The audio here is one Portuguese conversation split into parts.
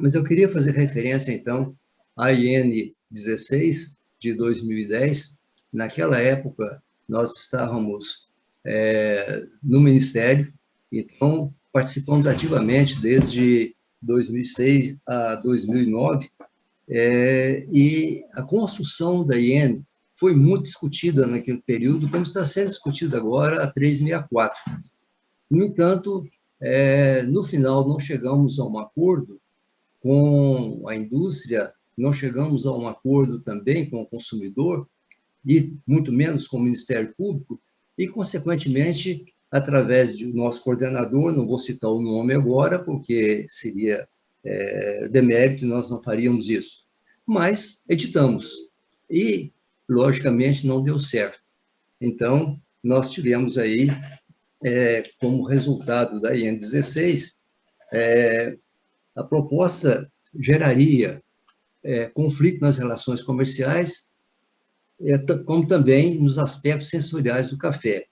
Mas eu queria fazer referência, então, à IN 16 de 2010. Naquela época, nós estávamos no Ministério, então participamos ativamente desde 2006 a 2009, e a construção da IN foi muito discutida naquele período, como está sendo discutida agora a 364. No entanto, no final não chegamos a um acordo com a indústria, não chegamos a um acordo também com o consumidor, e muito menos com o Ministério Público, e, consequentemente, através do nosso coordenador, não vou citar o nome agora, porque seria demérito, nós não faríamos isso, mas editamos, e, logicamente, não deu certo. Então, nós tivemos aí, como resultado da IN 16, a proposta geraria conflito nas relações comerciais, como também nos aspectos sensoriais do café.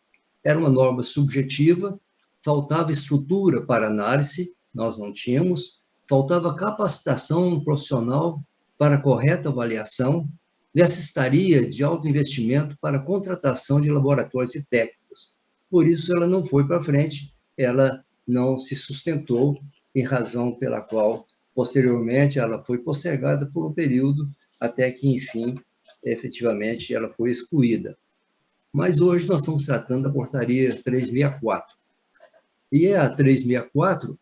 Era uma norma subjetiva, faltava estrutura para análise, nós não tínhamos, faltava capacitação profissional para correta avaliação, necessitaria de alto investimento para contratação de laboratórios e técnicos. Por isso, ela não foi para frente, ela não se sustentou, em razão pela qual, posteriormente, ela foi postergada por um período, até que, enfim, efetivamente, ela foi excluída. Mas hoje nós estamos tratando da portaria 364. E a 364,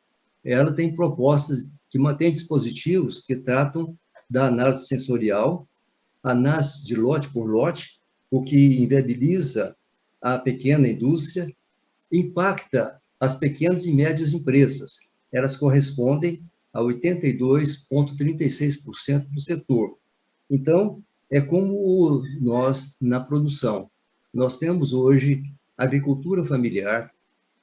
ela tem propostas que mantêm dispositivos que tratam da análise sensorial, análise de lote por lote, o que inviabiliza a pequena indústria, impacta as pequenas e médias empresas. Elas correspondem a 82,36% do setor. Então, é como nós, na produção, nós temos hoje agricultura familiar,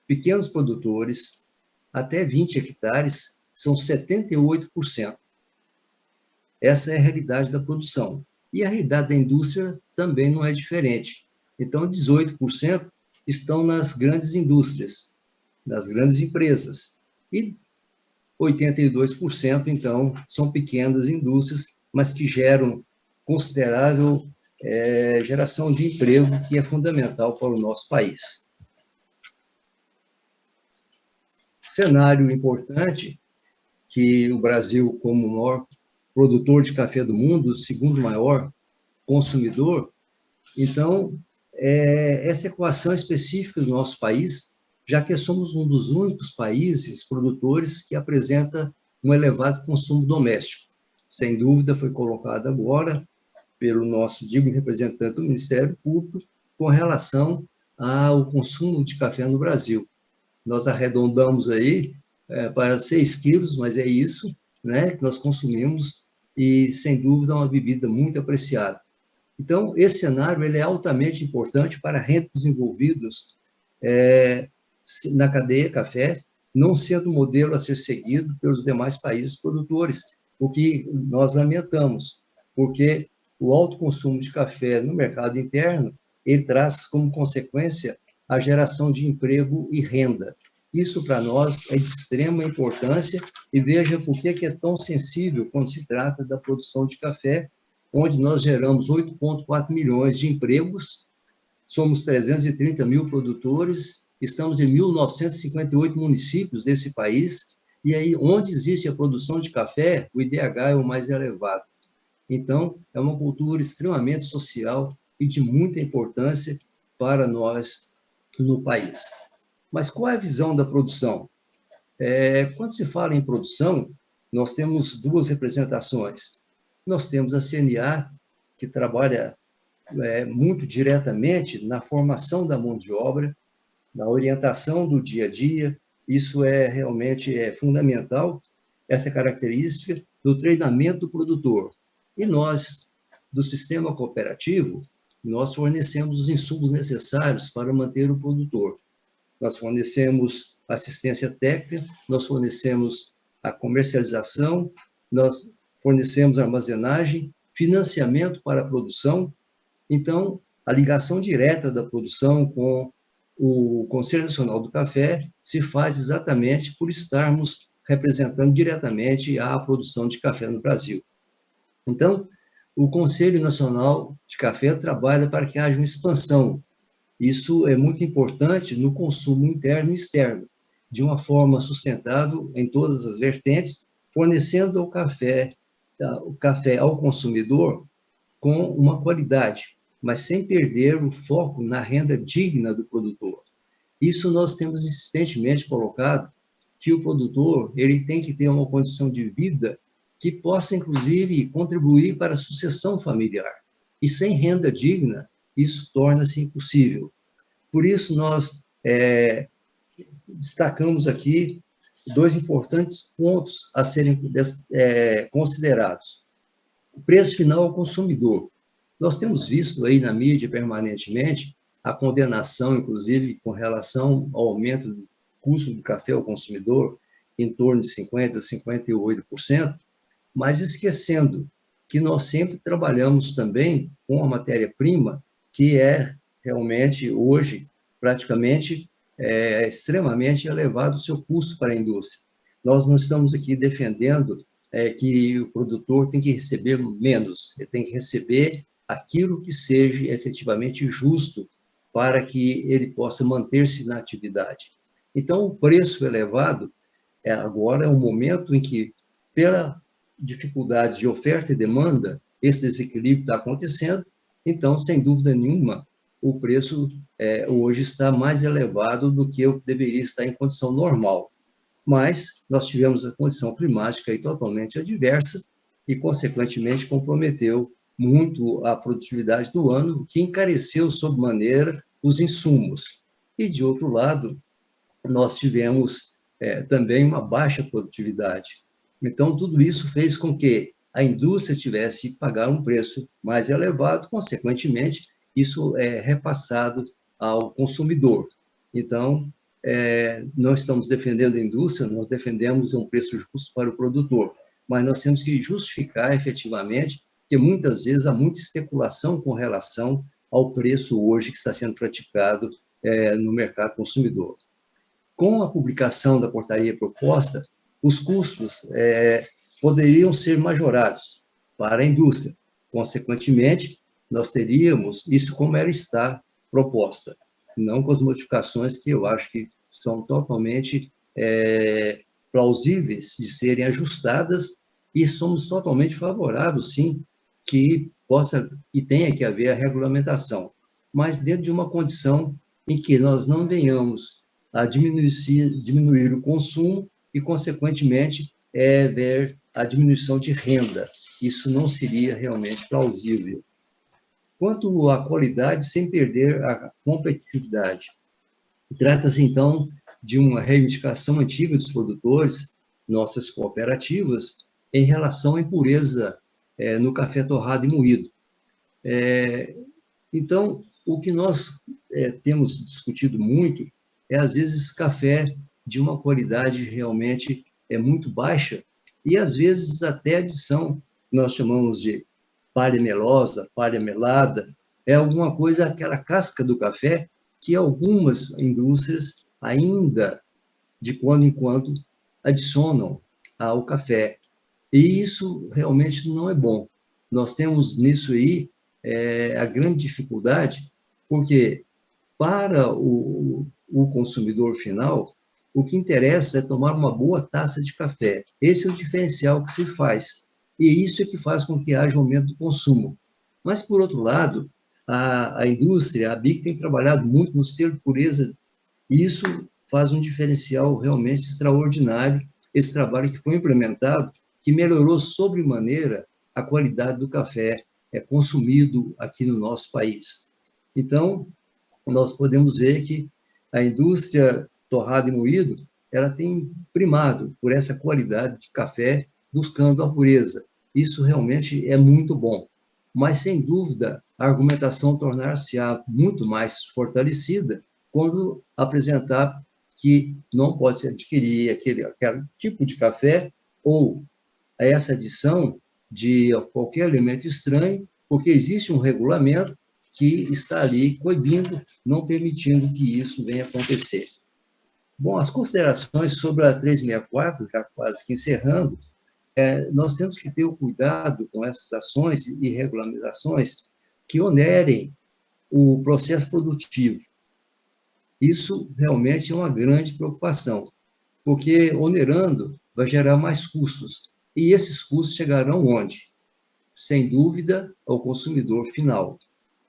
pequenos produtores, até 20 hectares, são 78%. Essa é a realidade da produção. E a realidade da indústria também não é diferente. Então, 18% estão nas grandes indústrias, nas grandes empresas. E 82%, então, são pequenas indústrias, mas que geram considerável geração de emprego, que é fundamental para o nosso país. Cenário importante, que o Brasil, como o maior produtor de café do mundo, o segundo maior consumidor, então, essa equação específica do nosso país, já que somos um dos únicos países produtores que apresenta um elevado consumo doméstico. Sem dúvida, foi colocado agora pelo nosso digno representante do Ministério Público com relação ao consumo de café no Brasil. Nós arredondamos aí para 6 quilos, mas é isso, né, que nós consumimos, e, sem dúvida, é uma bebida muito apreciada. Então, esse cenário ele é altamente importante para a renda dos envolvidos na cadeia café, não sendo um modelo a ser seguido pelos demais países produtores, o que nós lamentamos, porque o alto consumo de café no mercado interno, ele traz como consequência a geração de emprego e renda. Isso, para nós, é de extrema importância, e veja por que é tão sensível quando se trata da produção de café, onde nós geramos 8,4 milhões de empregos, somos 330 mil produtores, estamos em 1.958 municípios desse país, e aí, onde existe a produção de café, o IDH é o mais elevado. Então, é uma cultura extremamente social e de muita importância para nós no país. Mas qual é a visão da produção? Quando se fala em produção, nós temos duas representações. Nós temos a CNA, que trabalha muito diretamente na formação da mão de obra, na orientação do dia a dia. Isso realmente fundamental, essa característica do treinamento do produtor. E nós, do sistema cooperativo, nós fornecemos os insumos necessários para manter o produtor. Nós fornecemos assistência técnica, nós fornecemos a comercialização, nós fornecemos armazenagem, financiamento para a produção. Então, a ligação direta da produção com o Conselho Nacional do Café se faz exatamente por estarmos representando diretamente a produção de café no Brasil. Então, o Conselho Nacional de Café trabalha para que haja uma expansão. Isso é muito importante no consumo interno e externo, de uma forma sustentável em todas as vertentes, fornecendo o café ao consumidor com uma qualidade, mas sem perder o foco na renda digna do produtor. Isso nós temos insistentemente colocado, que o produtor ele tem que ter uma condição de vida que possa, inclusive, contribuir para a sucessão familiar. E sem renda digna, isso torna-se impossível. Por isso, nós destacamos aqui dois importantes pontos a serem considerados. O preço final ao consumidor. Nós temos visto aí na mídia permanentemente a condenação, inclusive, com relação ao aumento do custo do café ao consumidor, em torno de 50% a 58%, mas esquecendo que nós sempre trabalhamos também com a matéria-prima, que é realmente, hoje, praticamente, extremamente elevado o seu custo para a indústria. Nós não estamos aqui defendendo que o produtor tem que receber menos, ele tem que receber aquilo que seja efetivamente justo para que ele possa manter-se na atividade. Então, o preço elevado, agora é um momento em que, pela dificuldade de oferta e demanda, esse desequilíbrio está acontecendo, então, sem dúvida nenhuma, o preço hoje está mais elevado do que eu deveria estar em condição normal. Mas nós tivemos a condição climática aí totalmente adversa e, consequentemente, comprometeu muito a produtividade do ano, o que encareceu sobremaneira os insumos. E, de outro lado, nós tivemos também uma baixa produtividade. Então, tudo isso fez com que a indústria tivesse que pagar um preço mais elevado, consequentemente, isso é repassado ao consumidor. Então, não estamos defendendo a indústria, nós defendemos um preço justo para o produtor, mas nós temos que justificar efetivamente, porque muitas vezes há muita especulação com relação ao preço hoje que está sendo praticado no mercado consumidor. Com a publicação da portaria proposta, os custos poderiam ser majorados para a indústria. Consequentemente, nós teríamos isso como ela está proposta, não com as modificações que eu acho que são totalmente plausíveis de serem ajustadas, e somos totalmente favoráveis, sim, que possa e tenha que haver a regulamentação, mas dentro de uma condição em que nós não venhamos a diminuir o consumo e, consequentemente, ver a diminuição de renda. Isso não seria realmente plausível. Quanto à qualidade, sem perder a competitividade. Trata-se, então, de uma reivindicação antiga dos produtores, nossas cooperativas, em relação à impureza no café torrado e moído. Então, o que nós temos discutido muito às vezes, café de uma qualidade realmente muito baixa e, às vezes, até adição, nós chamamos de palha melosa, palha melada, é alguma coisa, aquela casca do café que algumas indústrias ainda, de quando em quando, adicionam ao café. E isso realmente não é bom. Nós temos nisso aí a grande dificuldade, porque para o consumidor final, o que interessa é tomar uma boa taça de café. Esse é o diferencial que se faz. E isso é que faz com que haja aumento do consumo. Mas, por outro lado, a indústria, a BIC, tem trabalhado muito no selo de pureza, e isso faz um diferencial realmente extraordinário, esse trabalho que foi implementado, que melhorou sobremaneira a qualidade do café consumido aqui no nosso país. Então, nós podemos ver que a indústria torrado e moído, ela tem primado por essa qualidade de café, buscando a pureza. Isso realmente é muito bom. Mas, sem dúvida, a argumentação tornar-se-á muito mais fortalecida quando apresentar que não pode se adquirir aquele tipo de café ou essa adição de qualquer elemento estranho, porque existe um regulamento que está ali coibindo, não permitindo que isso venha acontecer. Bom, as considerações sobre a 364, já quase que encerrando, nós temos que ter o cuidado com essas ações e regulamentações que onerem o processo produtivo. Isso realmente é uma grande preocupação, porque onerando vai gerar mais custos. E esses custos chegarão onde? Sem dúvida, ao consumidor final.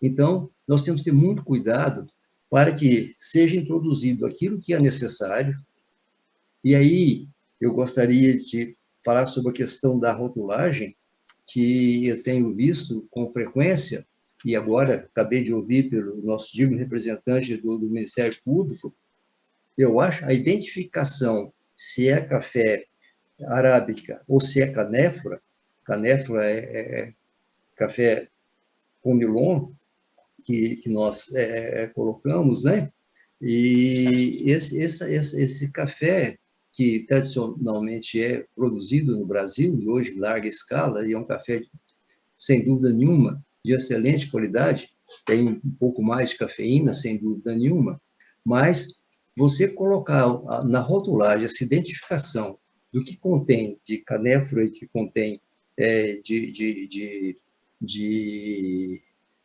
Então, nós temos que ter muito cuidado para que seja introduzido aquilo que é necessário. E aí, eu gostaria de falar sobre a questão da rotulagem, que eu tenho visto com frequência, e agora acabei de ouvir pelo nosso digno representante do Ministério Público, eu acho a identificação se é café arábica ou se é canéfora, canéfora é café conilon, que nós colocamos, né? E esse café, que tradicionalmente é produzido no Brasil, e hoje em larga escala, e é um café, sem dúvida nenhuma, de excelente qualidade, tem um pouco mais de cafeína, sem dúvida nenhuma, mas você colocar na rotulagem essa identificação do que contém de canéfora e que contém de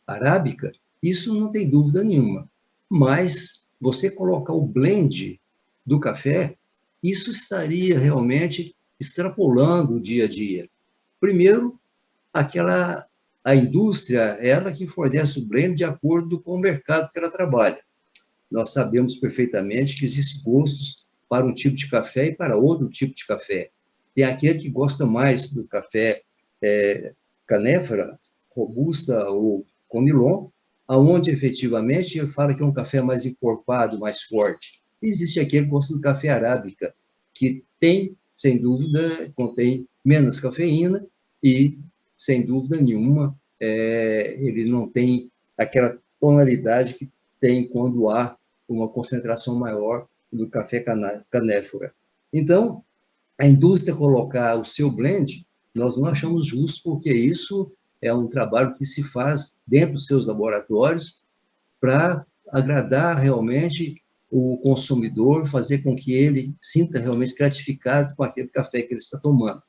arábica, isso não tem dúvida nenhuma. Mas você colocar o blend do café, isso estaria realmente extrapolando o dia a dia. Primeiro, a indústria, ela que fornece o blend de acordo com o mercado que ela trabalha. Nós sabemos perfeitamente que existem gostos para um tipo de café e para outro tipo de café. Tem aquele que gosta mais do café canéfora, robusta ou conilon, aonde efetivamente ele fala que é um café mais encorpado, mais forte. Existe aquele que gosta do café arábica, que tem, sem dúvida, contém menos cafeína e, sem dúvida nenhuma, ele não tem aquela tonalidade que tem quando há uma concentração maior do café canéfora. Então, a indústria colocar o seu blend, nós não achamos justo, porque isso é um trabalho que se faz dentro dos seus laboratórios para agradar realmente o consumidor, fazer com que ele sinta realmente gratificado com aquele café que ele está tomando.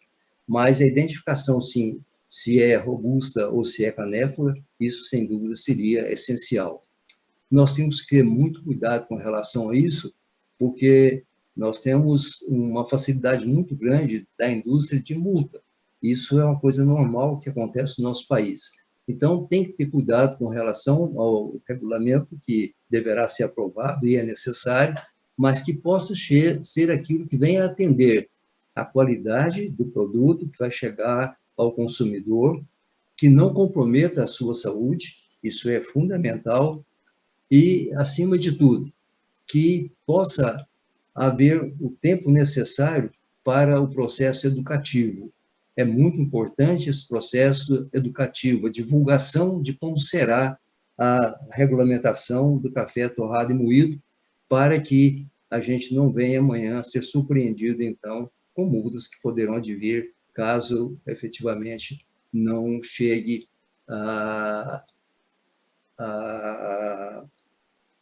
Mas a identificação, sim, se é robusta ou se é canéfora, isso, sem dúvida, seria essencial. Nós temos que ter muito cuidado com relação a isso, porque nós temos uma facilidade muito grande da indústria de multa. Isso é uma coisa normal que acontece no nosso país. Então, tem que ter cuidado com relação ao regulamento que deverá ser aprovado e é necessário, mas que possa ser aquilo que venha atender a qualidade do produto que vai chegar ao consumidor, que não comprometa a sua saúde, isso é fundamental, e, acima de tudo, que possa haver o tempo necessário para o processo educativo. É muito importante esse processo educativo, a divulgação de como será a regulamentação do café torrado e moído, para que a gente não venha amanhã a ser surpreendido, então, com multas que poderão advir caso efetivamente não chegue a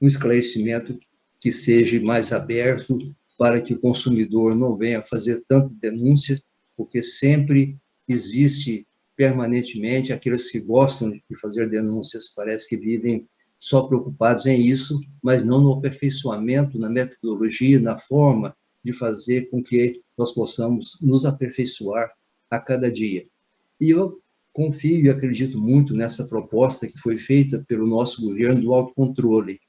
um esclarecimento que seja mais aberto, para que o consumidor não venha fazer tanta denúncia, porque sempre existe permanentemente aqueles que gostam de fazer denúncias, parece que vivem só preocupados em isso, mas não no aperfeiçoamento, na metodologia, na forma de fazer com que nós possamos nos aperfeiçoar a cada dia. E eu confio e acredito muito nessa proposta que foi feita pelo nosso governo do autocontrole.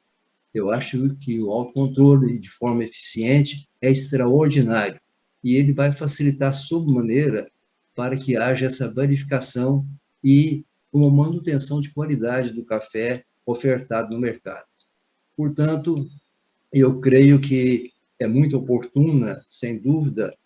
Eu acho que o autocontrole, de forma eficiente, é extraordinário. E ele vai facilitar sobremaneira para que haja essa verificação e uma manutenção de qualidade do café ofertado no mercado. Portanto, eu creio que é muito oportuna, sem dúvida,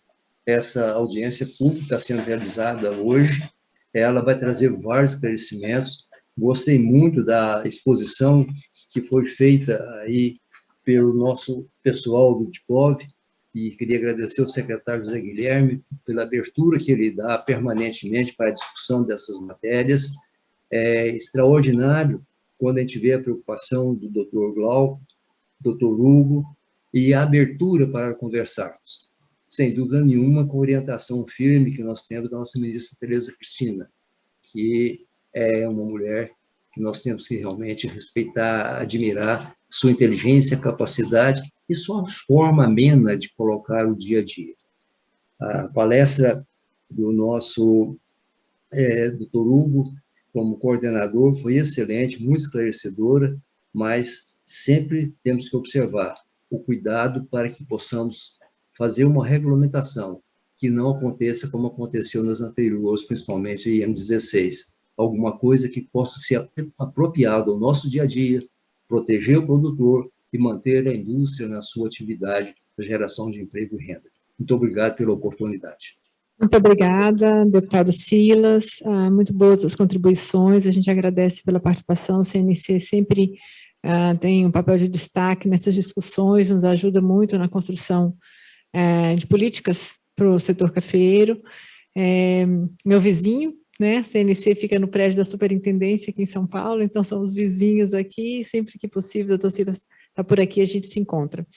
essa audiência pública sendo realizada hoje. Ela vai trazer vários esclarecimentos. Gostei muito da exposição que foi feita aí pelo nosso pessoal do DIPOV, e queria agradecer ao secretário José Guilherme pela abertura que ele dá permanentemente para a discussão dessas matérias. É extraordinário quando a gente vê a preocupação do Dr. Glauco, Dr. Hugo e a abertura para conversarmos. Sem dúvida nenhuma, com a orientação firme que nós temos da nossa ministra Tereza Cristina, que é uma mulher que nós temos que realmente respeitar, admirar sua inteligência, capacidade e sua forma amena de colocar o dia a dia. A palestra do nosso Dr. Hugo, como coordenador, foi excelente, muito esclarecedora, mas sempre temos que observar o cuidado para que possamos fazer uma regulamentação que não aconteça como aconteceu nas anteriores, principalmente em M16. Alguma coisa que possa ser apropriada ao nosso dia a dia, proteger o produtor e manter a indústria na sua atividade de geração de emprego e renda. Muito obrigado pela oportunidade. Muito obrigada, deputado Silas, muito boas as contribuições, a gente agradece pela participação, o CNC sempre tem um papel de destaque nessas discussões, nos ajuda muito na construção de políticas para o setor cafeeiro. Meu vizinho, né, CNC fica no prédio da Superintendência aqui em São Paulo, então são os vizinhos aqui, sempre que possível, o doutor Silas está por aqui, a gente se encontra.